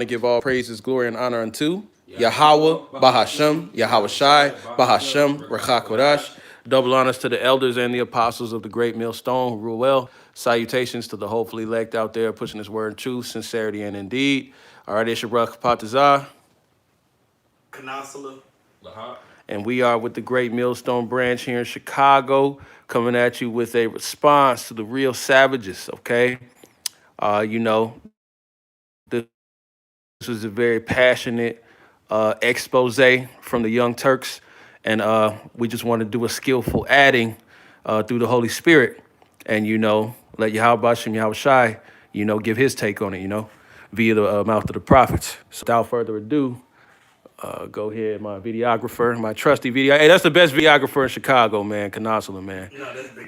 to give all praises, glory, and honor unto Yahweh, Bahashem, Yahweh Shai, Bahashem, Rechakodash. Double honors to the elders and the apostles of the great millstone who rule well. Salutations to the hopefully elect out there pushing this word in truth, sincerity, and indeed. All right, it's your brother Patazar. Kanasala. And we are with the Great Millstone Branch here in Chicago, coming at you with a response to the real savages, okay? This was a very passionate expose from the Young Turks, and we just want to do a skillful adding through the Holy Spirit, and let Yahweh Bashem Yahweh Shai, give his take on it, via the mouth of the prophets. So without further ado, go ahead, my videographer, my trusty video. Hey, that's the best videographer in Chicago, man. Canasula, man. No, that's Big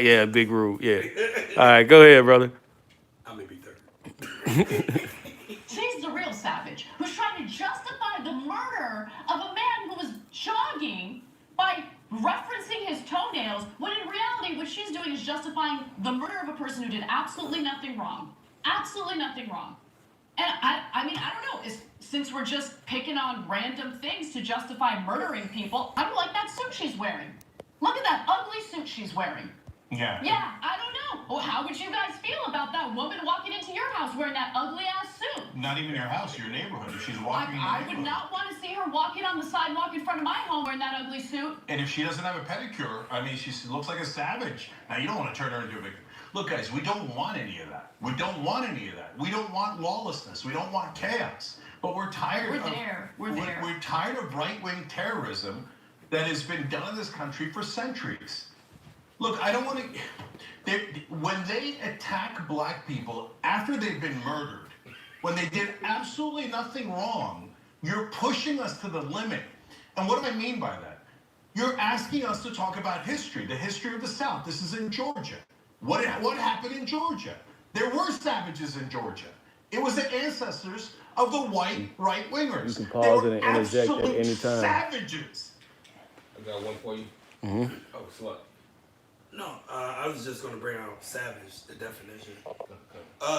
Yeah, Big Rube. Yeah. All right, go ahead, brother. I may be 30. She's the real savage who's trying to justify the murder of a man who was jogging by referencing his toenails, when in reality what she's doing is justifying the murder of a person who did absolutely nothing wrong. Absolutely nothing wrong. And I mean, I don't know, since we're just picking on random things to justify murdering people, I don't like that suit she's wearing. Look at that ugly suit she's wearing. Yeah. Yeah, I don't know. Well, how would you guys feel about that woman walking into your house wearing that ugly-ass suit? Not even your house, your neighborhood. If she's walking in the I would not want to see her walking on the sidewalk in front of my home wearing that ugly suit. And if she doesn't have a pedicure, I mean, she looks like a savage. Now, you don't want to turn her into a victim. Look, guys, we don't want any of that. We don't want any of that. We don't want lawlessness. We don't want chaos. But we're tired We're there. We're tired of right-wing terrorism that has been done in this country for centuries. Look, I don't want to... When they attack black people after they've been murdered, when they did absolutely nothing wrong, you're pushing us to the limit. And what do I mean by that? You're asking us to talk about history, the history of the South. This is in Georgia. What happened in Georgia? There were savages in Georgia. It was the ancestors of the white right-wingers. You can pause it and interject at any time. Savages. I got one for you. Mm-hmm. Oh, slut. No, I was just going to bring out savage, the definition.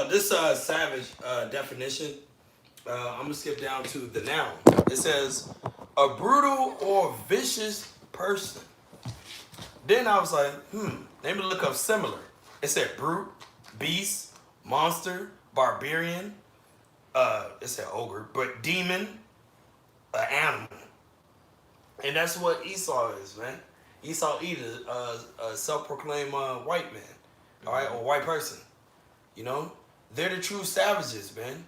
This savage definition, I'm going to skip down to the noun. It says, a brutal or vicious person. Then I was like, let me look up similar. It said brute, beast, monster, barbarian, it said ogre, but demon, animal. And that's what Esau is, man. Esau either a self-proclaimed white man, all right, or white person. They're the true savages, man.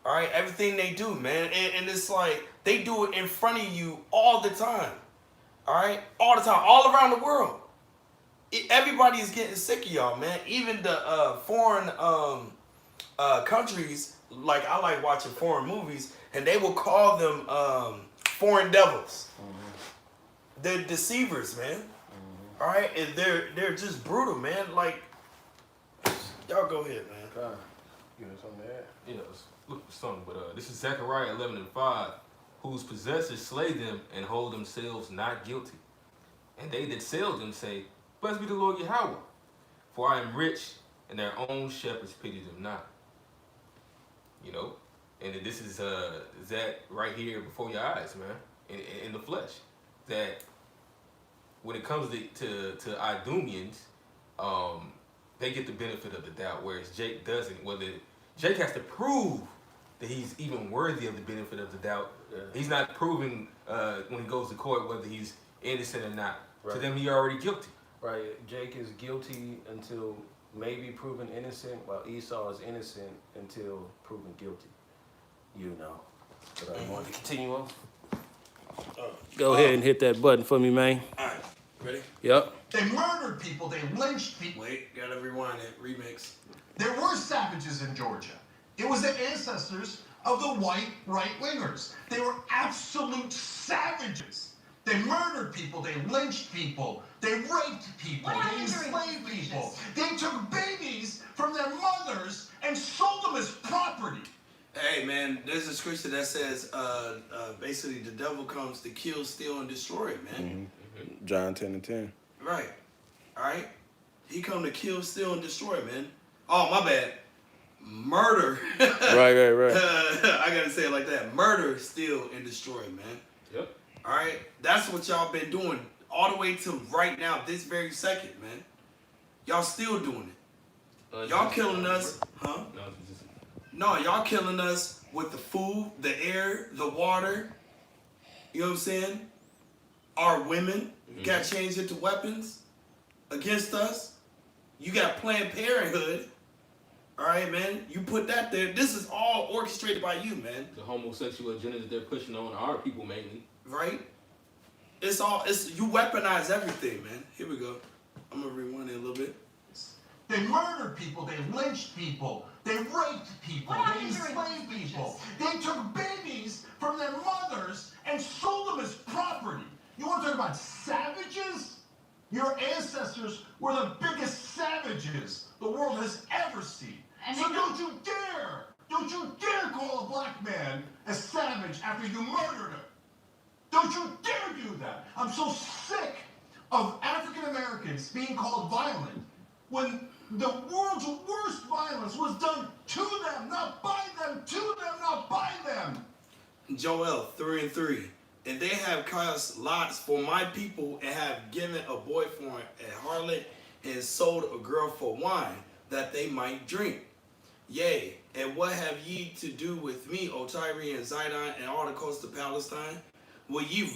All right, everything they do, man, and it's like they do it in front of you all the time. All right, all the time, all around the world. Everybody is getting sick of y'all, man. Even the foreign countries, like I like watching foreign movies, and they will call them foreign devils. Mm-hmm. They're deceivers, man. Mm-hmm. All right, and they're just brutal, man. Like, y'all go ahead, man. You know something to add? Yeah, let's look for something. But this is Zechariah 11:5, whose possessors slay them and hold themselves not guilty. And they that sell them say, blessed be the Lord Yahweh, for I am rich, and their own shepherds pity them not. And this is that right here before your eyes, man, in the flesh. That when it comes to Idumeans, they get the benefit of the doubt, whereas Jake doesn't. Whether Jake has to prove that he's even worthy of the benefit of the doubt. Yeah. He's not proving when he goes to court whether he's innocent or not. Right. To them, he's already guilty. Right. Jake is guilty until maybe proven innocent, while Esau is innocent until proven guilty. But I want to continue on. Go ahead and hit that button for me, man. All right, ready? Yep. They murdered people. They lynched people. Wait, gotta rewind it. Remix. There were savages in Georgia. It was the ancestors of the white right-wingers. They were absolute savages. They murdered people. They lynched people. They raped people. They enslaved people. They took babies from their mothers and sold them as property. Hey, man, there's a scripture that says basically the devil comes to kill, steal, and destroy, man. Mm-hmm. John 10:10. Right. All right? He come to kill, steal, and destroy, man. Oh, my bad. murder. Right. I gotta say it like that. Murder, steal, and destroy, man. Yep. All right, that's what y'all been doing all the way to right now, this very second, man. Y'all still doing it. Y'all killing us, huh? No, it's just, No, y'all killing us with the food, the air, the water. You know what I'm saying? Our women got changed into weapons against us. You got Planned Parenthood. All right, man. You put that there. This is all orchestrated by you, man. the homosexual agenda that they're pushing on our people mainly. Right? It's you weaponize everything, man. Here we go. I'm gonna rewind it a little bit. They murdered people, they lynched people, they raped people, What they happened during enslaved those people. speeches? They took babies from their mothers and sold them as property. You want to talk about savages? Your ancestors were the biggest savages the world has ever seen. And So they- don't you dare call a black man a savage after you murdered him. Don't you dare do that. I'm so sick of African Americans being called violent when the world's worst violence was done to them, not by them, to them, not by them. Joel 3 and 3. And they have cast lots for my people and have given a boy for a harlot and sold a girl for wine that they might drink. Yea, and what have ye to do with me, O Tyre and Zidon, and all the coast of Palestine? Will ye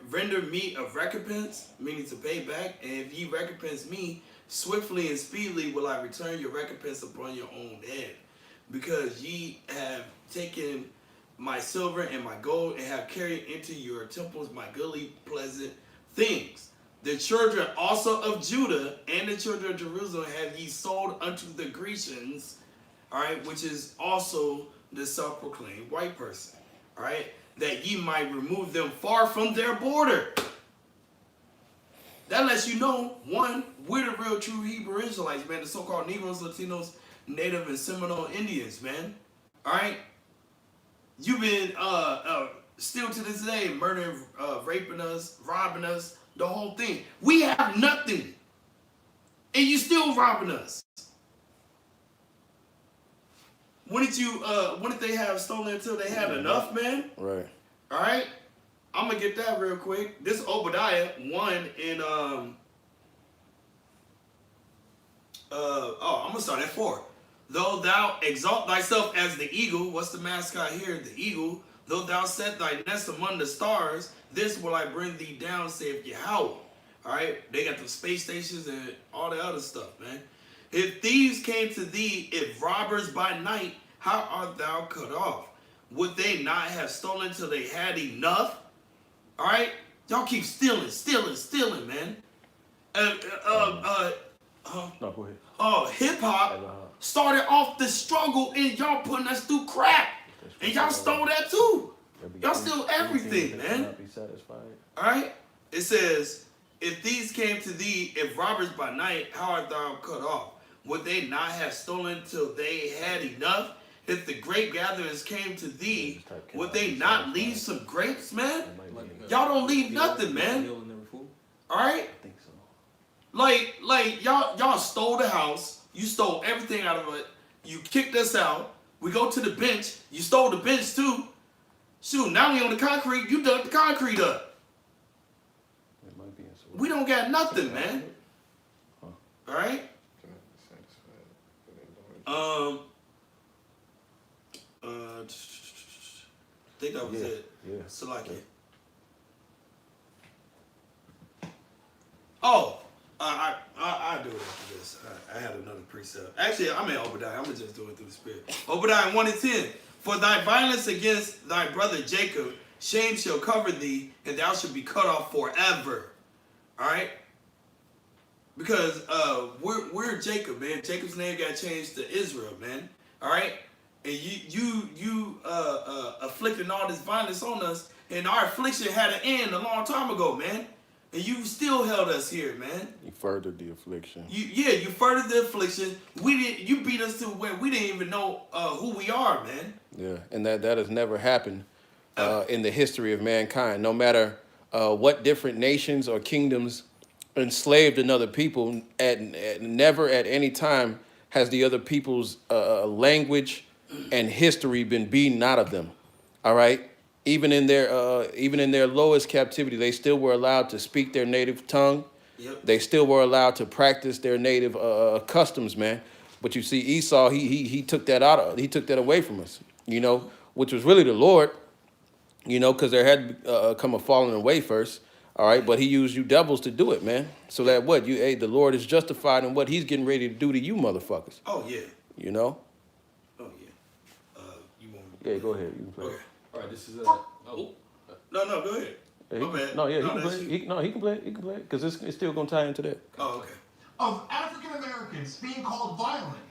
render me a recompense, meaning to pay back? And if ye recompense me, swiftly and speedily will I return your recompense upon your own head. Because ye have taken my silver and my gold, and have carried into your temples my goodly pleasant things. The children also of Judah and the children of Jerusalem have ye sold unto the Grecians, all right, which is also the self-proclaimed white person, all right, that ye might remove them far from their border. That lets you know, one, we're the real true Hebrew Israelites, man, the so-called Negroes, Latinos, Native, and Seminole Indians, man, all right? You've been still to this day murdering, raping us, robbing us, the whole thing. We have nothing, and you still robbing us. Wouldn't they have stolen until they had enough, man? Right. All right, I'm gonna get that real quick. This Obadiah 1 in I'm gonna start at 4. Though thou exalt thyself as the eagle, what's the mascot here? The eagle. Though thou set thy nest among the stars, this will I bring thee down, saith Yahweh. All right, they got the space stations and all the other stuff, man. If thieves came to thee, if robbers by night, how art thou cut off? Would they not have stolen till they had enough? All right, y'all keep stealing, man. No, go ahead. Hip hop started off the struggle, and y'all putting us through crap, and y'all stole that too. Y'all steal everything, man. Not be satisfied. All right. It says, if these came to thee, if robbers by night, how art thou cut off? Would they not have stolen till they had enough? If the grape gatherers came to thee, would they not leave some grapes, man? Y'all don't leave nothing, man. All right. I think so. Like y'all stole the house. You stole everything out of it. You kicked us out. We go to the bench. You stole the bench too. Shoot, now we on the concrete. You dug the concrete up. It might be in some- We don't got nothing, man. All right. I think that was it. Yeah. Salaki. Oh, I do it after this. I had another precept. Actually, I'm in Obadiah. I'm gonna just do it through the Spirit. Obadiah 1 and 10. For thy violence against thy brother Jacob, shame shall cover thee, and thou shalt be cut off forever. All right. Because we're Jacob, man. Jacob's name got changed to Israel, man. All right. And you afflicting all this violence on us, and our affliction had an end a long time ago, man. And you still held us here, man. You furthered the affliction. You furthered the affliction. You beat us to where we didn't even know who we are, man. Yeah, and that has never happened in the history of mankind. No matter what different nations or kingdoms enslaved another people, never at any time has the other people's language and history been beaten out of them. All right. Even in their lowest captivity, they still were allowed to speak their native tongue. Yep. They still were allowed to practice their native customs, man. But you see, Esau, he took that he took that away from us, which was really the Lord, because there had come a falling away first. All right, but he used you devils to do it, man. So that the Lord is justified in what he's getting ready to do to you motherfuckers. Oh yeah. You know? Oh yeah. You want? Yeah, go ahead. You can play. Okay. All right, this is No, go ahead. Yeah, My bad. No, yeah, he No, can that's play. you. He can play. He can play because it's still gonna tie into that. Oh, okay. Of African Americans being called violent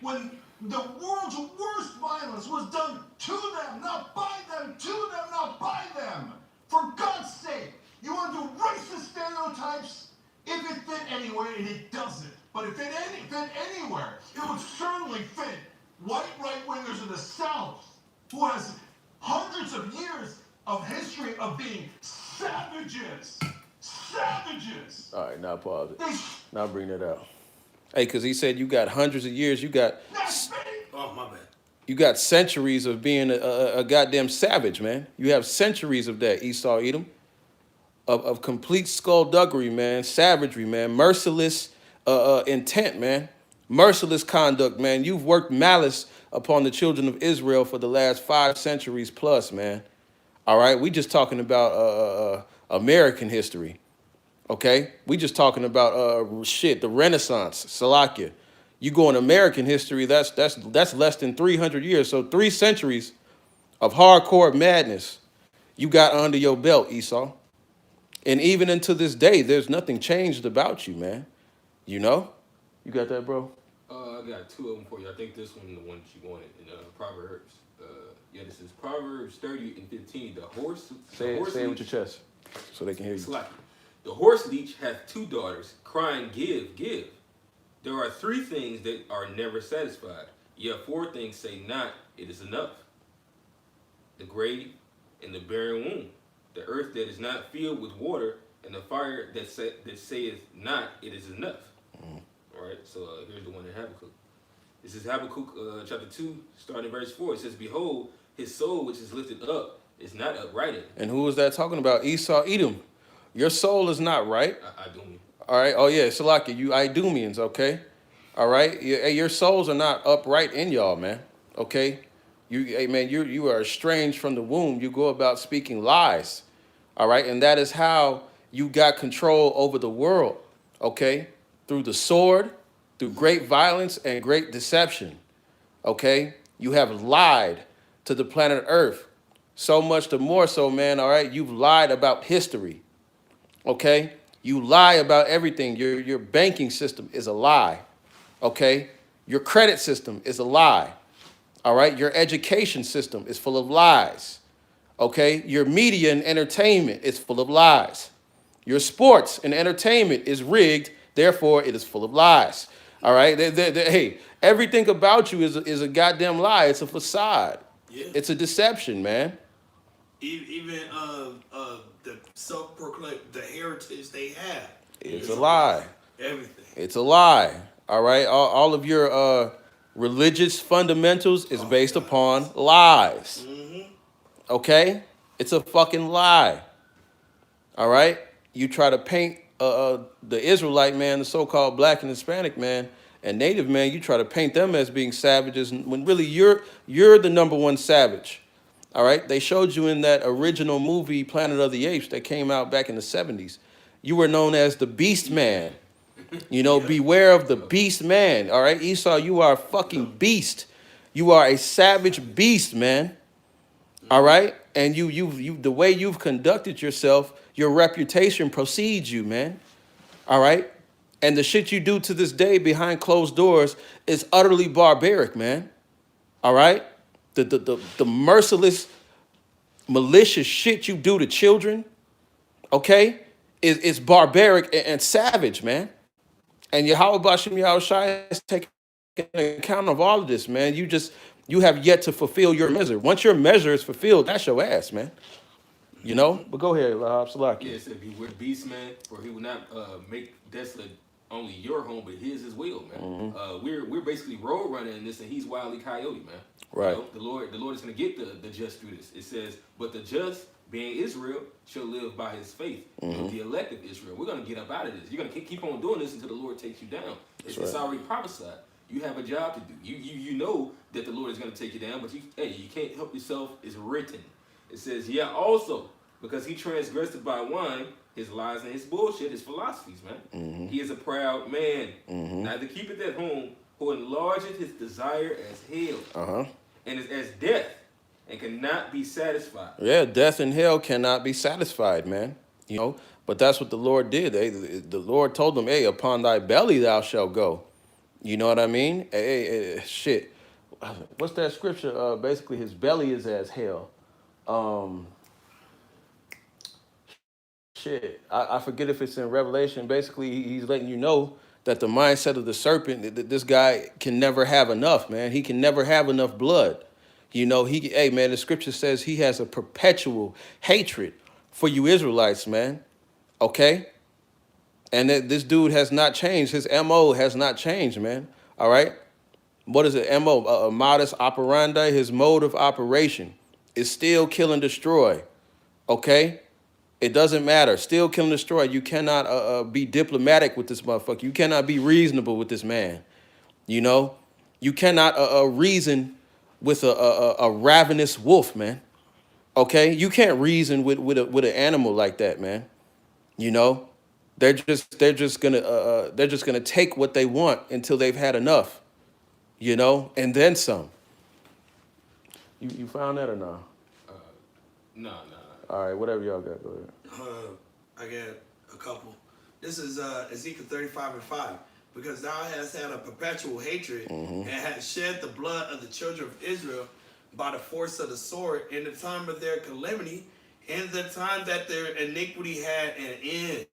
when the world's worst violence was done to them, not by them, to them, not by them. For God's sake, you want to do racist stereotypes? If it fit anywhere, and it doesn't. But if it fit anywhere, it would certainly fit white right-wingers in the South, who has hundreds of years of history of being savages. Savages! All right, now pause it. They Now bring that out. Hey, because he said you got hundreds of years. You got Oh, my bad. centuries of being a goddamn savage, man. You have centuries of that, Esau, Edom, of complete skullduggery, man, savagery, man, merciless intent, man, merciless conduct, man. You've worked malice upon the children of Israel for the last 5 centuries plus, man. All right, we just talking about American history, okay? We just talking about the Renaissance, Salakia. You go in American history, that's less than 300 years. So 3 centuries of hardcore madness you got under your belt, Esau. And even until this day, there's nothing changed about you, man. You know? You got that, bro? I got 2 of them for you. I think this one, the one that you wanted in Proverbs. This is Proverbs 30 and 15. Say it with your chest so they can hear you. Slack. The horse leech hath 2 daughters, crying, give, give. There are 3 things that are never satisfied. Yet 4 things say not, it is enough. The grave and the barren womb, the earth that is not filled with water, and the fire that saith not, it is enough. All right, so here's the one in Habakkuk. This is Habakkuk chapter 2, starting in verse 4. It says, behold, his soul which is lifted up is not upright. And who is that talking about? Esau, Edom. Your soul is not right. I do mean. All right. Oh, yeah. Salakia, you Idumeans, okay? All right. Your souls are not upright in y'all, man. Okay? You are estranged from the womb. You go about speaking lies. All right? And that is how you got control over the world, okay? Through the sword, through great violence and great deception, okay? You have lied to the planet Earth. So much the more so, man, all right? You've lied about history, okay? You lie about everything. Your banking system is a lie, okay? Your credit system is a lie, all right? Your education system is full of lies, okay? Your media and entertainment is full of lies. Your sports and entertainment is rigged, therefore it is full of lies, all right? Hey, everything about you is a goddamn lie. It's a facade. Yeah. It's a deception, man. Even the self-proclaimed the heritage they have. It's a lie. Everything. It's a lie. All right. All of your religious fundamentals is based upon lies. Mm-hmm. Okay? It's a fucking lie. All right? You try to paint the Israelite man, the so-called black and Hispanic man, and native man, you try to paint them as being savages when really you're the number one savage. All right? They showed you in that original movie Planet of the Apes that came out back in the 70s. You were known as the Beast Man. You know, beware of the beast man. All right, Esau, you are a fucking beast. You are a savage beast, man. All right, and you the way you've conducted yourself, your reputation precedes you, man. All right, and the shit you do to this day behind closed doors is utterly barbaric, man. All right, the merciless, malicious shit you do to children, okay, is barbaric and savage, man. And Yahweh Bashem Yahushai is taking account of all of this, man. You have yet to fulfill your measure. Once your measure is fulfilled, that's your ass, man. You know? But go ahead, Salaki. Yeah, it said, beware beast man, for he will not make desolate only your home but his as well, man. We're basically road running in this, and he's wildly coyote, man. Right. The Lord is gonna get the just through this. It says, but the just, being Israel, shall live by his faith. The elect of Israel. We're gonna get up out of this. You're gonna keep on doing this until the Lord takes you down. It's already prophesied. You have a job to do. You know that the Lord is gonna take you down, but you can't help yourself. It's written. It says, yeah, also, because he transgressed by wine, his lies and his bullshit, his philosophies, man. He is a proud man. Neither keepeth at home, who enlargeth his desire as hell, and is as death, and cannot be satisfied. Yeah, death and hell cannot be satisfied, man. You know, but that's what the Lord did. The Lord told them, hey, upon thy belly thou shalt go. You know what I mean? Hey, shit. What's that scripture? Basically, his belly is as hell. Shit. I forget if it's in Revelation. Basically, he's letting you know that the mindset of the serpent, that this guy can never have enough, man. He can never have enough blood. You know, hey, man, the scripture says he has a perpetual hatred for you Israelites, man. Okay? And that this dude has not changed. His MO has not changed, man. All right? What is it? MO, a modus operandi, his mode of operation is still kill and destroy. Okay? It doesn't matter. Still kill and destroy. You cannot be diplomatic with this motherfucker. You cannot be reasonable with this man. You know? You cannot reason with a ravenous wolf, man. Okay? You can't reason with an animal like that, man. You know? They're just gonna take what they want until they've had enough. You know, and then some. You found that or no? No. All right, whatever y'all got, go ahead. I got a couple. This is Ezekiel 35:5. Because thou hast had a perpetual hatred and hast shed the blood of the children of Israel by the force of the sword in the time of their calamity, in the time that their iniquity had an end.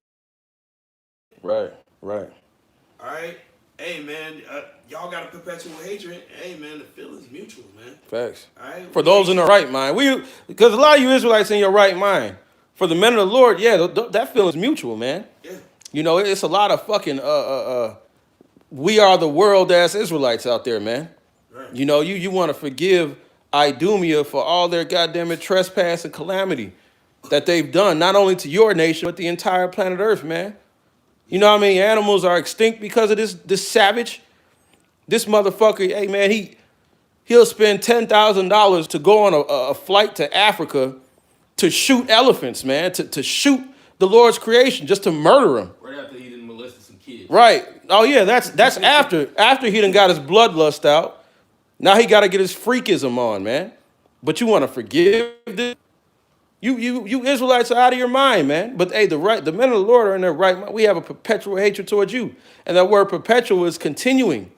Right. All right? Hey, man, y'all got a perpetual hatred. Hey, man, the feeling's mutual, man. Facts. All right? For those in the right mind. Because a lot of you Israelites in your right mind. For the men of the Lord, yeah, that feeling's mutual, man. Yeah. You know, it's a lot of fucking we are the world ass Israelites out there, man. Right. You know, you want to forgive Idumea for all their goddamn trespass and calamity that they've done, not only to your nation, but the entire planet Earth, man. You know how many animals are extinct because of this savage? This motherfucker, hey, man, he'll spend $10,000 to go on a flight to Africa to shoot elephants, man, to shoot the Lord's creation, just to murder them. Right after he done molested some kids. Right. Oh, yeah, that's after he done got his bloodlust out. Now he got to get his freakism on, man. But you want to forgive this? You Israelites are out of your mind, man. But hey, the men of the Lord are in their right mind. We have a perpetual hatred towards you. And that word perpetual is continuing,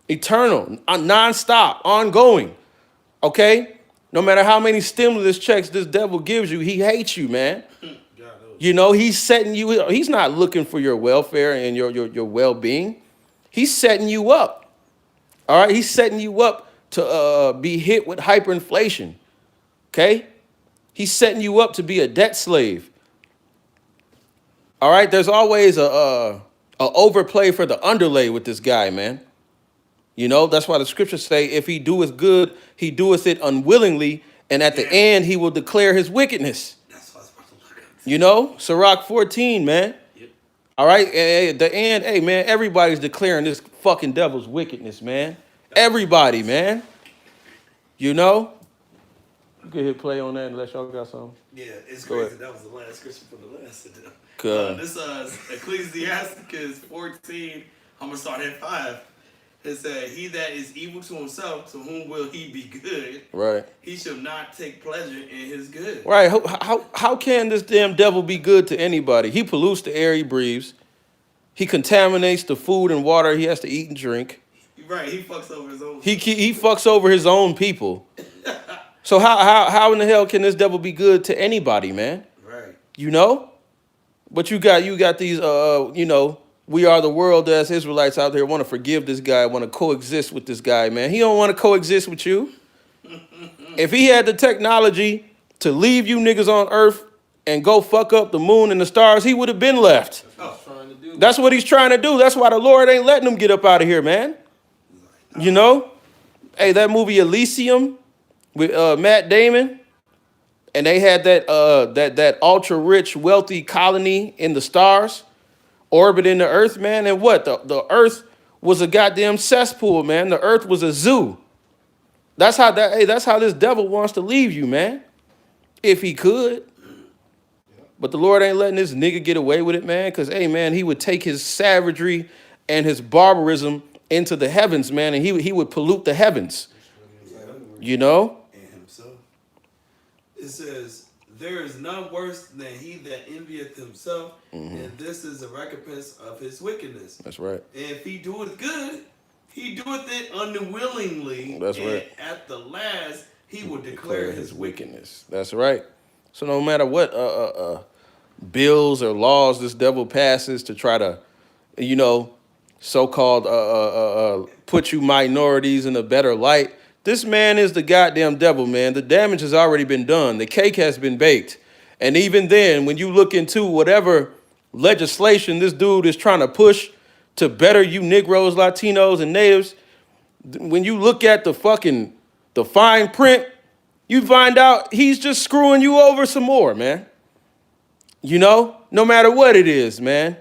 eternal, nonstop, ongoing. Okay? No matter how many stimulus checks this devil gives you, he hates you, man. You know, he's setting you, he's not looking for your welfare and your well-being. He's setting you up. All right? He's setting you up to be hit with hyperinflation. Okay? He's setting you up to be a debt slave. All right? There's always a overplay for the underlay with this guy, man. You know, that's why the scriptures say, if he doeth good, he doeth it unwillingly, and at the end he will declare his wickedness. That's what I was about to look at. You know, Sirach 14, man. Yep. All right, at the end, hey, man, everybody's declaring this fucking devil's wickedness, man. Everybody, man. You know? You can hit play on that unless y'all got something. Yeah, it's Go crazy. ahead. That was the last scripture for the last of them. Good. This Ecclesiasticus 14. I'm gonna start at 5. It said, "He that is evil to himself, to whom will he be good? Right. He shall not take pleasure in his good." Right. How can this damn devil be good to anybody? He pollutes the air he breathes. He contaminates the food and water he has to eat and drink. Right, he fucks over his own. He fucks over his own people. So how in the hell can this devil be good to anybody, man? Right. You know? But you got these you know, we are the world as Israelites out there want to forgive this guy, want to coexist with this guy, man. He don't want to coexist with you. If he had the technology to leave you niggas on earth and go fuck up the moon and the stars, he would have been left. That's what he's trying to do. That's what he's trying to do. That's why the Lord ain't letting him get up out of here, man. You know? Hey, that movie Elysium with Matt Damon, and they had that ultra rich, wealthy colony in the stars, orbiting the earth, man. And what? The earth was a goddamn cesspool, man. The earth was a zoo. That's how this devil wants to leave you, man. If he could. But the Lord ain't letting this nigga get away with it, man. Because, hey, man, he would take his savagery and his barbarism into the heavens, man. And he would pollute the heavens. You know? And himself. It says, there is none worse than he that envieth himself, and this is a recompense of his wickedness. That's right. And if he doeth good, he doeth it unwillingly. That's and right. at the last, he will declare his wickedness. That's right. So no matter what bills or laws this devil passes to try to, you know, so-called put you minorities in a better light, this man is the goddamn devil, man. The damage has already been done. The cake has been baked. And even then, when you look into whatever legislation this dude is trying to push to better you Negroes, Latinos, and natives, when you look at the fine print, you find out he's just screwing you over some more, man. You know, no matter what it is, man.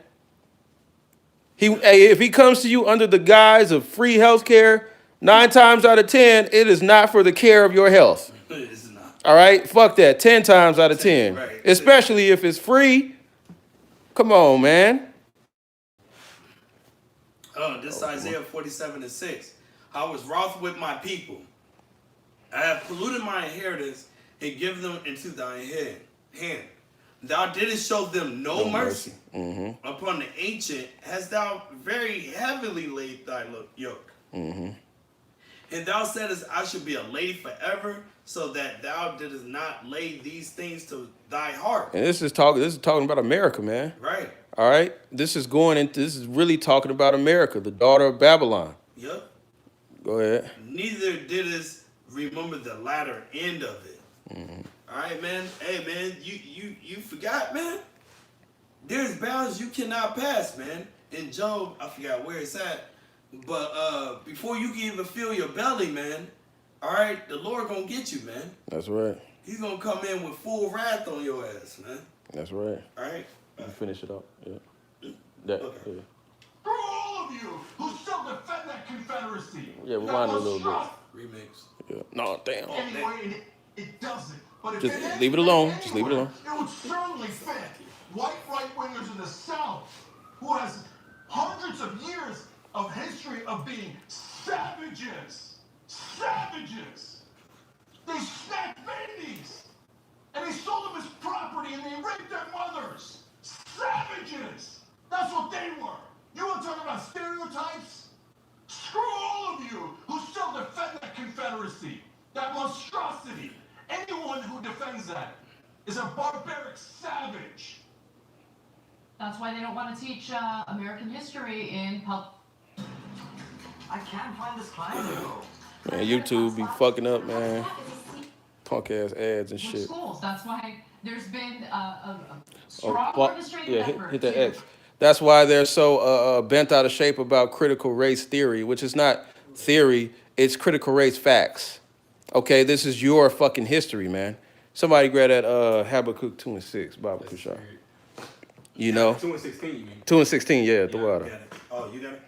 If he comes to you under the guise of free health care, 9 times out of 10, it is not for the care of your health. It's not. All right? Fuck that. 10 times out of 10. Right. Especially if it's free. Come on, man. Oh, this is Isaiah 47:6. I was wroth with my people. I have polluted my inheritance and given them into thy hand. Thou didst show them no mercy. Upon the ancient hast thou very heavily laid thy yoke. And thou saidest, I should be a lady forever, so that thou didst not lay these things to thy heart. And this is talking about America, man. Right. All right? This is really talking about America, the daughter of Babylon. Yep. Go ahead. Neither didst remember the latter end of it. All right, man. Hey, man, you forgot, man. There's bounds you cannot pass, man. In Job, I forgot where it's at, but before you can even feel your belly, man, all right, the Lord gonna get you, man. That's right. He's gonna come in with full wrath on your ass, man. That's right. All right. You finish it up. Yeah. That, Okay. yeah. For all of you who still defend that Confederacy. Yeah, rewind it a little bit. Remix. Yeah. No, damn. Anyway, it doesn't. But if Just it had leave it to alone. fit Just leave it alone. anywhere, It would certainly fit white right-wingers in the South, who has hundreds of years of history of being savages. Savages. They snapped babies. And they sold them as property and they raped their mothers. Savages. That's what they were. You want to talk about stereotypes? Screw all of you who still defend that Confederacy, that monstrosity. Anyone who defends that is a barbaric savage. That's why they don't want to teach American history in public. I can't find this client. Man, YouTube be fucking up, man. Punk ass ads and shit. Schools. That's why there's been a strong orchestrated Yeah, effort hit that to- X. That's why they're so bent out of shape about critical race theory, which is not theory, it's critical race facts. Okay, this is your fucking history, man. Somebody grab that Habakkuk 2:6, Baba Kushar. You know? 2 and 16, you mean? 2 and 16, yeah, the You water. got it. Oh, you got it?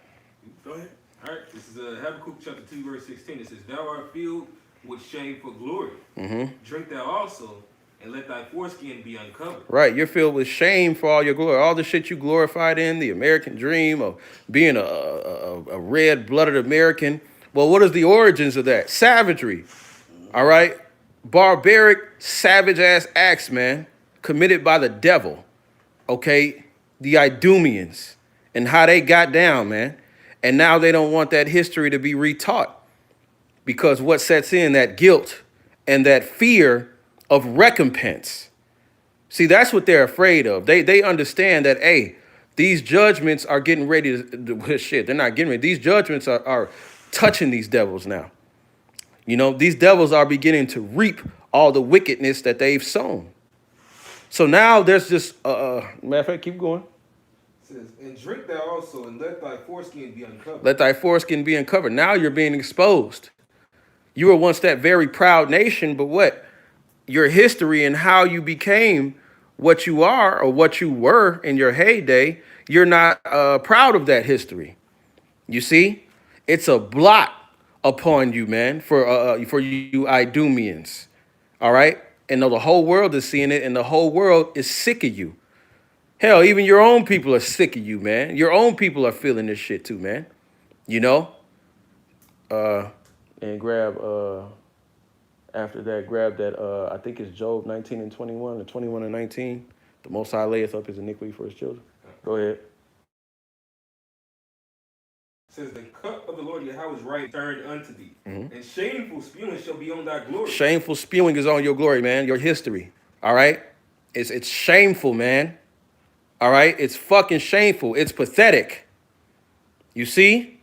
Go ahead. All right, this is Habakkuk chapter 2, verse 16. It says, Thou art filled with shame for glory. Drink thou also, and let thy foreskin be uncovered. Right, you're filled with shame for all your glory. All the shit you glorified in, the American dream of being a red-blooded American. Well, what is the origins of that? Savagery. All right? Barbaric, savage-ass acts, man, committed by the devil. Okay? The Idumeans and how they got down, man. And now they don't want that history to be retaught. Because what sets in, that guilt and that fear of recompense. See, that's what they're afraid of. They understand that, hey, these judgments are getting ready to, shit, they're not getting ready. These judgments are touching these devils now. You know, these devils are beginning to reap all the wickedness that they've sown. So now there's this. Matter of fact, keep going. It says, and drink thou also, and let thy foreskin be uncovered. Let thy foreskin be uncovered. Now you're being exposed. You were once that very proud nation, but what? Your history and how you became what you are or what you were in your heyday, you're not proud of that history. You see, it's a blot upon you, man, for you Idumeans. All right, and the whole world is seeing it, and the whole world is sick of you. Hell, even your own people are sick of you, man. Your own people are feeling this shit too, man. You know, and grab after that, grab that. I think it's Job 19 and 21, or 21 and 19. The Most High layeth up his iniquity for his children. Go ahead. It says, the cup of the Lord Yahweh's right turned unto thee, and shameful spewing shall be on thy glory. Shameful spewing is on your glory, man. Your history. All right. It's shameful, man. All right. It's fucking shameful. It's pathetic. You see?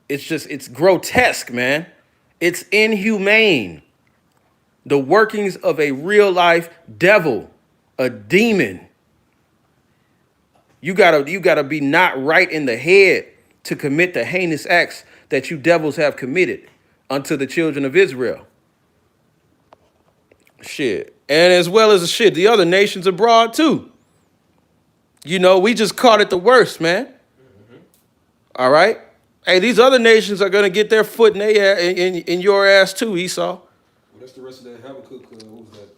It's grotesque, man. It's inhumane. The workings of a real life devil, a demon. You gotta be not right in the head to commit the heinous acts that you devils have committed unto the children of Israel. Shit. And as well as the other nations abroad too. You know, we just caught it the worst, man. All right. Hey, these other nations are gonna get their foot in your ass too, Esau. Well, that's the rest of that Habakkuk. What was that?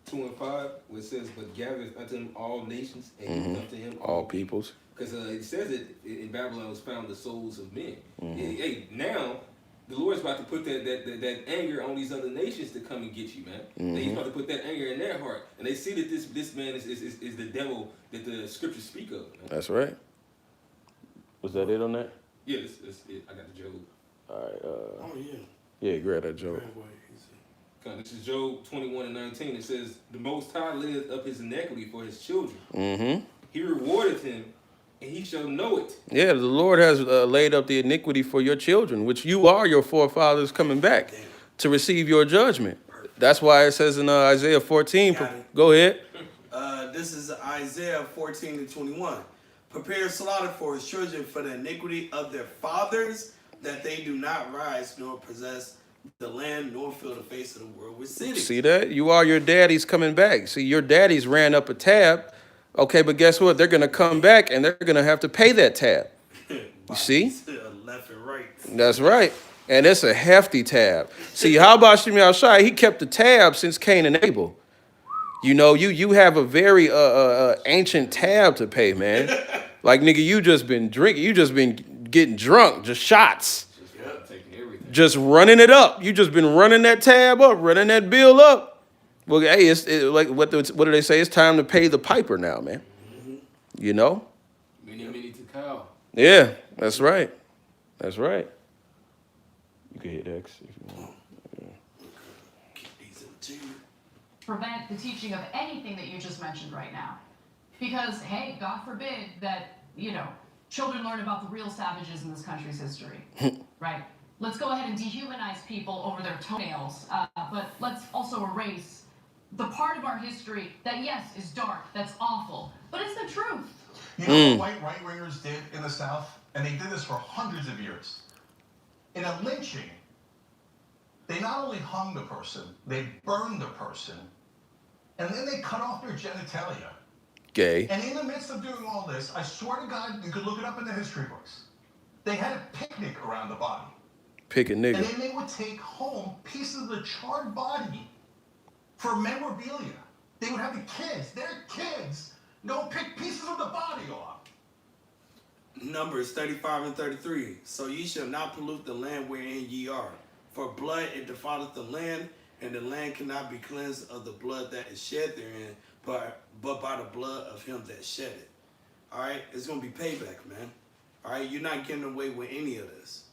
2 and 5, where it says, "But gathereth unto him all nations, and giveth unto him All peoples. Because it says it in Babylon was found the souls of men. Hey, now the Lord's about to put that anger on these other nations to come and get you, man. And he's about to put that anger in their heart, and they see that this man is the devil that the scriptures speak of. Man. That's right. Was that it on that? Yeah, that's it. I got the Job. All right. Oh yeah. Yeah, grab that Job. This is Job 21 and 19. It says, "The Most High layeth up his iniquity for his children. He rewardeth him, and he shall know it." Yeah, the Lord has laid up the iniquity for your children, which you are your forefathers coming back to receive your judgment. That's why it says in Isaiah 14. Go ahead. This is Isaiah 14 and 21. Prepare slaughter for his children for the iniquity of their fathers, that they do not rise nor possess the land nor fill the face of the world with cities. See that? You are your daddies coming back. See, your daddies ran up a tab. Okay, but guess what? They're going to come back and they're going to have to pay that tab. You see? Left and right. That's right. And it's a hefty tab. See, how about Shimei Shai? He kept the tab since Cain and Abel. You know, you have a very ancient tab to pay, man. Like, nigga, you just been drinking. You just been getting drunk. Just shots. Taking everything. Just running it up. You just been running that tab up, running that bill up. Well, hey, it's like, what do they say? It's time to pay the piper now, man. You know? Many to cow. Yeah, that's right. That's right. You can hit X if you want. Prevent the teaching of anything that you just mentioned right now. Because, hey, God forbid that, children learn about the real savages in this country's history, right? Let's go ahead and dehumanize people over their toenails, but let's also erase the part of our history that, yes, is dark, that's awful, but it's the truth. You know what white right-wingers did in the South? And they did this for hundreds of years. In a lynching, they not only hung the person, they burned the person, and then they cut off their genitalia. Gay. And in the midst of doing all this, I swear to God, you could look it up in the history books. They had a picnic around the body. Pick a nigga. And then they would take home pieces of the charred body for memorabilia. They would have the kids, their kids, go pick pieces of the body off. Numbers 35 and 33. So ye shall not pollute the land wherein ye are. For blood it defileth the land, and the land cannot be cleansed of the blood that is shed therein, but by the blood of him that shed it. All right? It's going to be payback, man. All right? You're not getting away with any of this.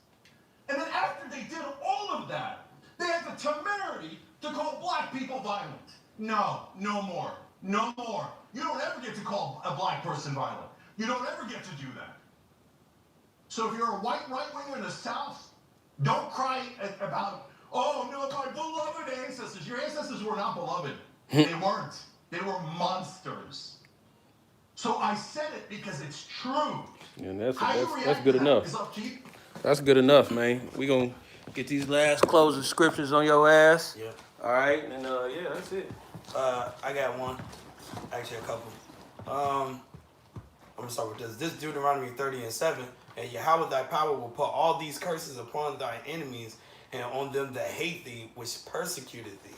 And then after they did all of that, they had the temerity to call black people violent. No, no more. No more. You don't ever get to call a black person violent. You don't ever get to do that. So if you're a white right-winger in the South, don't cry about, oh no, my beloved ancestors. Your ancestors were not beloved. They weren't. They were monsters. So I said it because it's true. And How you that's react good to that enough. is up to you. That's good enough, man. We gonna get these last closing scriptures on your ass. Yeah. All right, and yeah, that's it. I got one. Actually, a couple. I'm gonna start with this. This Deuteronomy 30:7. And Yahweh thy power will put all these curses upon thy enemies and on them that hate thee, which persecuted thee.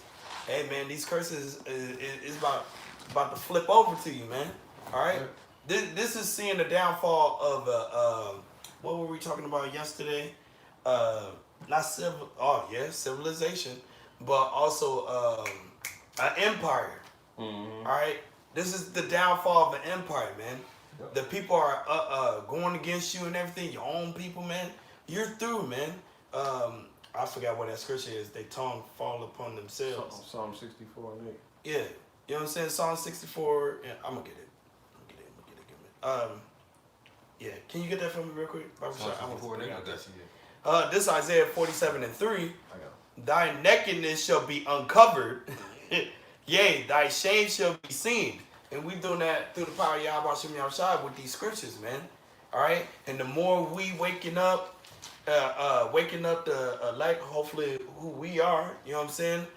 Hey man, these curses is about to flip over to you, man. All right. This is seeing the downfall of what were we talking about yesterday? Not civil. Oh yeah, civilization, but also an empire. Mm-hmm. All right. This is the downfall of an empire, man. The people are going against you and everything. Your own people, man. You're through, man. I forgot what that scripture is. They tongue fall upon themselves. Psalm 64 and 8. Yeah, you know what I'm saying. Psalm 64. Yeah, I'm gonna get it. Yeah. Can you get that for me real quick? Psalm 64 and 8, I got you. This Isaiah 47:3. I got Thy nakedness shall be uncovered. Yea, thy shame shall be seen. And we doing that through the power of Yahweh Shem Yahushua with these scriptures, man. All right? And the more we waking up the elect, hopefully who we are, you know what I'm saying?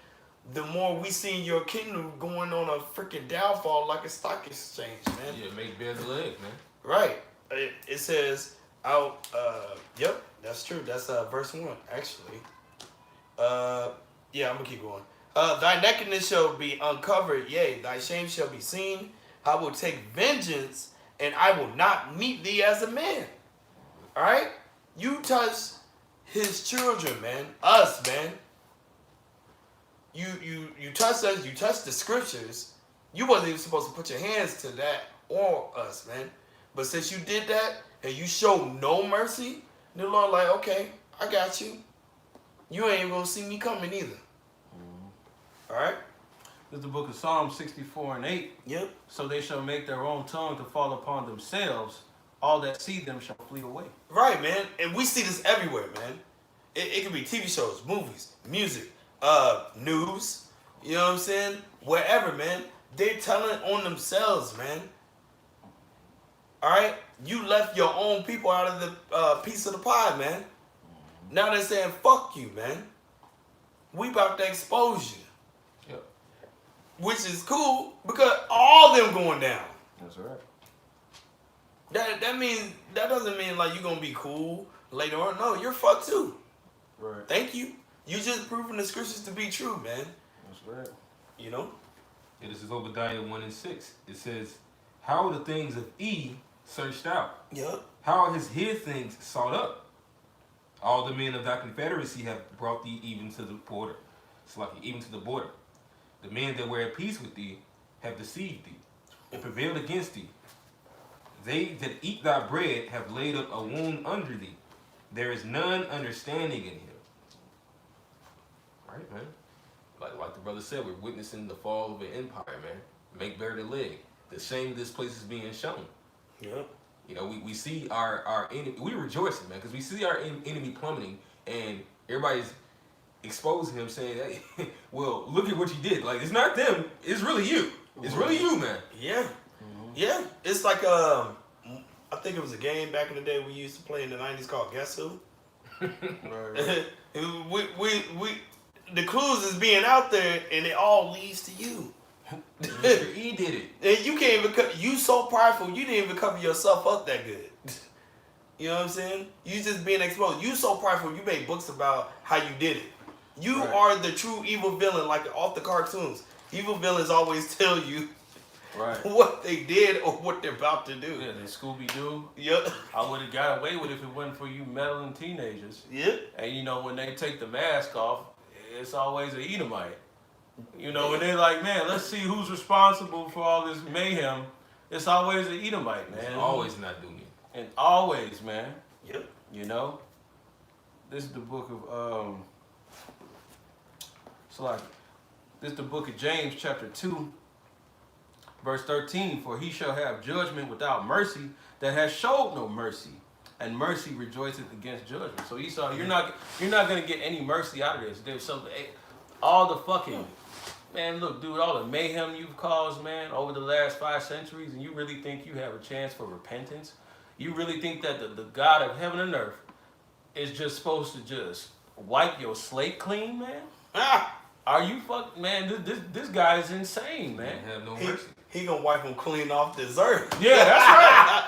The more we see your kingdom going on a freaking downfall like a stock exchange, man. Yeah, make bare the legs, man. Right. It says, yep, that's true. That's verse 1, actually. Yeah, I'm going to keep going. Thy nakedness shall be uncovered, yea, thy shame shall be seen. I will take vengeance, and I will not meet thee as a man. All right? You touch his children, man. Us, man. You touch us, you touch the scriptures. You wasn't even supposed to put your hands to that or us, man. But since you did that, and you showed no mercy, the Lord like, okay, I got you. You ain't even going to see me coming either. All right? This is the book of Psalm 64 and 8. Yep. So they shall make their own tongue to fall upon themselves. All that see them shall flee away. Right, man. And we see this everywhere, man. It could be TV shows, movies, music, news. You know what I'm saying? Wherever, man. They're telling on themselves, man. All right? You left your own people out of the piece of the pie, man. Now they're saying, fuck you, man. We about to expose you. Yep. Which is cool because all them going down. That's right. That doesn't mean like you're gonna be cool later on. No, you're fucked too. Right. Thank you. You just proven the scriptures to be true, man. That's right. You know? Yeah, this is Obadiah 1 and 6. It says, how are the things of E searched out? Yep. How are his hid things sought up? All the men of thy confederacy have brought thee even to the border. It's like even to the border. The men that were at peace with thee have deceived thee and prevailed against thee. They that eat thy bread have laid up a wound under thee. There is none understanding in him. Right, man? Like the brother said, we're witnessing the fall of an empire, man. Make bare the leg. The shame of this place is being shown. Yep. You know, we see our enemy, we rejoicing, man, because we see our enemy plummeting, and everybody's exposing him, saying, hey, well, look at what you did. Like, it's not them, it's really you. It's really you, man. Yeah. Yeah. It's like I think it was a game back in the day we used to play in the 90s called Guess Who? Right. we the clues is being out there and it all leads to you. Mr. E did it. And you can't even you so prideful, you didn't even cover yourself up that good. You know what I'm saying? You just being exposed. You so prideful, you made books about how you did it. You Right. are the true evil villain, like off the cartoons. Evil villains always tell you Right. what they did or what they're about to do. Yeah, the Scooby-Doo. Yep. I would have got away with it if it wasn't for you meddling teenagers. Yep. And you know, when they take the mask off, it's always an Edomite. You know, when they're like, man, let's see who's responsible for all this mayhem. It's always an Edomite, man. It's always not doing it. And always, man. Yep. You know? This is the book of this is the book of James, chapter 2, verse 13. For he shall have judgment without mercy that has showed no mercy, and mercy rejoiceth against judgment. So Esau, you're not gonna get any mercy out of this. There's some all the fucking Man, look, dude, all the mayhem you've caused, man, over the last 5 centuries, and you really think you have a chance for repentance? You really think that the God of heaven and earth is just supposed to just wipe your slate clean, man? Ah, Are you fuck, man? This guy is insane, man. Have no he, mercy. he gonna wipe him clean off this earth. Yeah,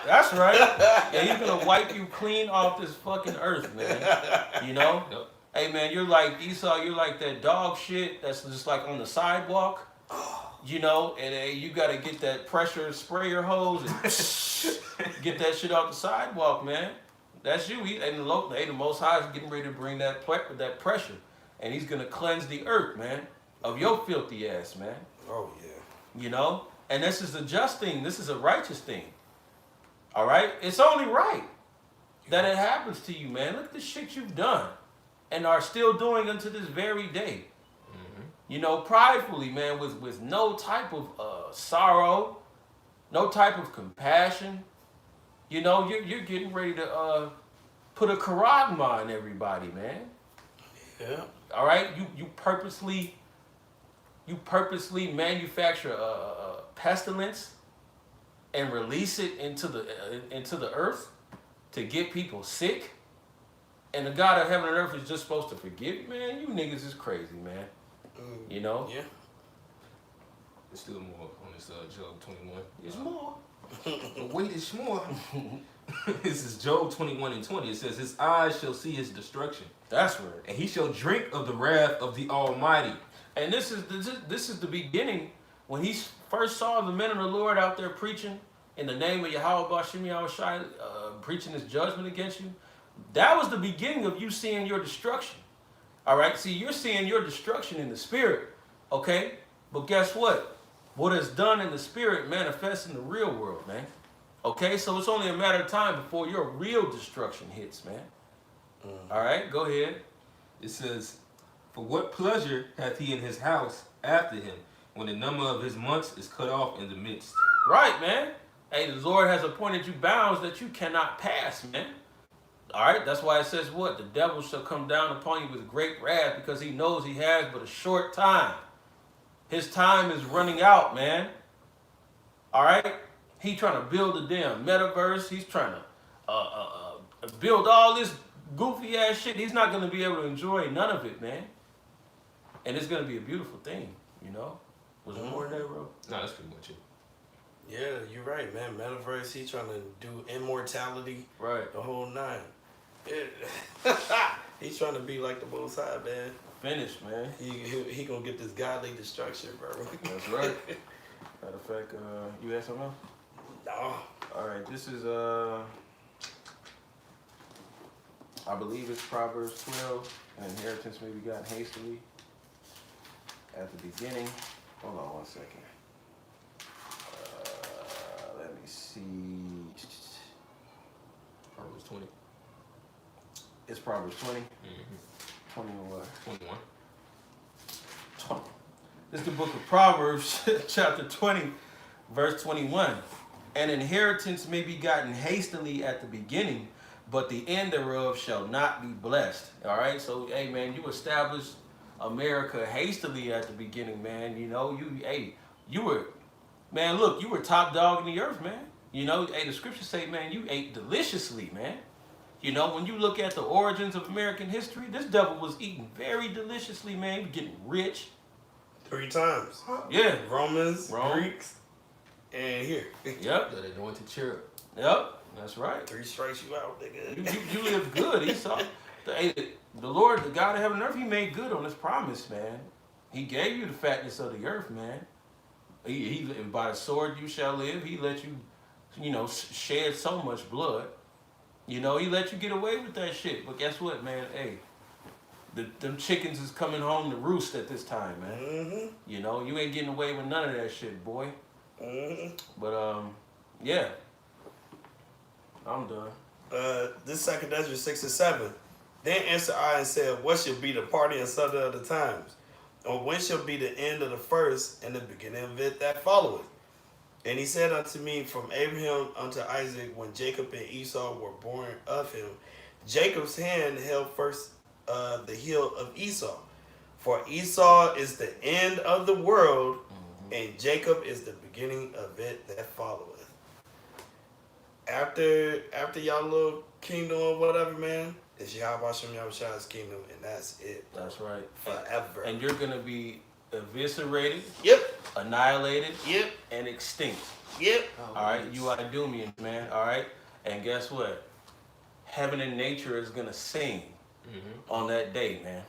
that's right. That's right. Yeah, he's gonna wipe you clean off this fucking earth, man. You know? Yep. Hey, man, you're like Esau. You're like that dog shit that's just like on the sidewalk. You know, and you gotta get that pressure sprayer hose and get that shit off the sidewalk, man. That's you. The Most High is getting ready to bring that pressure, and he's gonna cleanse the earth, man, of your filthy ass, man. Oh yeah. You know, and this is a just thing. This is a righteous thing. All right, it's only right that it happens to you, man. Look at the shit you've done, and are still doing unto this very day. You know, pridefully, man, with no type of sorrow, no type of compassion. You know, you're getting ready to put a karagma on everybody, man. Yeah. All right, you purposely manufacture a pestilence and release it into the earth to get people sick. And the God of heaven and earth is just supposed to forgive you, man. You niggas is crazy, man. You know? Yeah. There's still more on this Job 21. It's more. But wait, it's more. This is Job 21:20. It says, his eyes shall see his destruction, That's right. and he shall drink of the wrath of the Almighty. And this is the beginning when he first saw the men of the Lord out there preaching in the name of Yahweh Bashim Yahushai, preaching his judgment against you. That was the beginning of you seeing your destruction. All right, see, you're seeing your destruction in the spirit, okay? But guess what? What is done in the spirit manifests in the real world, man. Okay, so it's only a matter of time before your real destruction hits, man. All right, go ahead. It says, for what pleasure hath he in his house after him, when the number of his months is cut off in the midst? Right, man. Hey, the Lord has appointed you bounds that you cannot pass, man. All right, that's why it says what? The devil shall come down upon you with great wrath because he knows he has but a short time. His time is running out, man. All right? He trying to build a damn metaverse. He's trying to build all this goofy ass shit. He's not going to be able to enjoy none of it, man. And it's going to be a beautiful thing, you know? Was there more in there, bro? No, that's pretty much it. Yeah, you're right, man. Metaverse, he trying to do immortality, Right. the whole nine. He's trying to be like the Most High, man. Finished, man. He gonna get this godly destruction, bro. That's right. Matter of fact, you had something else? No. All right, this is, I believe it's Proverbs 12, an inheritance may be gotten hastily at the beginning. Hold on 1 second. Let me see. Proverbs 20. It's Proverbs 20. 20 what? 21. This is the book of Proverbs, chapter 20, verse 21. An inheritance may be gotten hastily at the beginning, but the end thereof shall not be blessed. All right, so hey man, you established America hastily at the beginning, man. You know, you were, man. Look, you were top dog in the earth, man. You know, hey, the scriptures say, man, you ate deliciously, man. You know, when you look at the origins of American history, this devil was eating very deliciously, man. He was getting rich. 3 times. Yeah. Romans, Rome. Greeks, and here. Yep. The anointed cherub. Yep. That's right. 3 strikes you out, nigga. You live good. Esau. The Lord, the God of heaven and earth, he made good on his promise, man. He gave you the fatness of the earth, man. He by the sword you shall live. He let you, you know, shed so much blood. You know, he let you get away with that shit. But guess what, man? Hey, them chickens is coming home to roost at this time, man. Mm-hmm. You know, you ain't getting away with none of that shit, boy. Mm-hmm. But yeah, I'm done. This 2 Ezra 6 and 7. Then answered I and said, what shall be the party and Sunday of the times? Or when shall be the end of the first and the beginning of it that followeth? And he said unto me, from Abraham unto Isaac, when Jacob and Esau were born of him, Jacob's hand held first the heel of Esau, For Esau is the end of the world, and Jacob is the beginning of it that followeth. After y'all little kingdom or whatever, man, it's Yahweh Shem Yahushua's kingdom, and that's it. That's right. Forever. And you're gonna be eviscerated, Yep. annihilated, Yep. and extinct. Yep. All right, you are Idumeans, man. All right, and guess what? Heaven and nature is gonna sing on that day, man.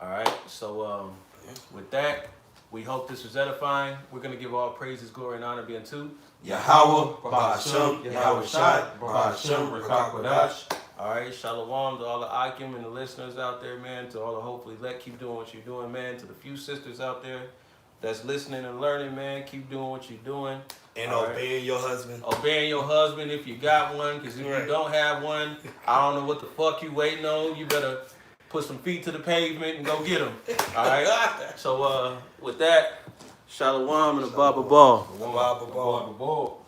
All right. So with that, we hope this was edifying. We're gonna give all praises, glory, and honor be unto Yahweh, Bahashem, Yahweh Shai, Bahashem, Rekakwadash. All right, shalom to all the Akim and the listeners out there, man. To all the hopefully let keep doing what you're doing, man. To the few sisters out there that's listening and learning, man, keep doing what you're doing. And All obeying your husband. Obeying your husband if you got one, because if you don't have one, I don't know what the fuck you waiting on. You better put some feet to the pavement and go get them. All right. So with that, shalom and a baba ball. Baba ball.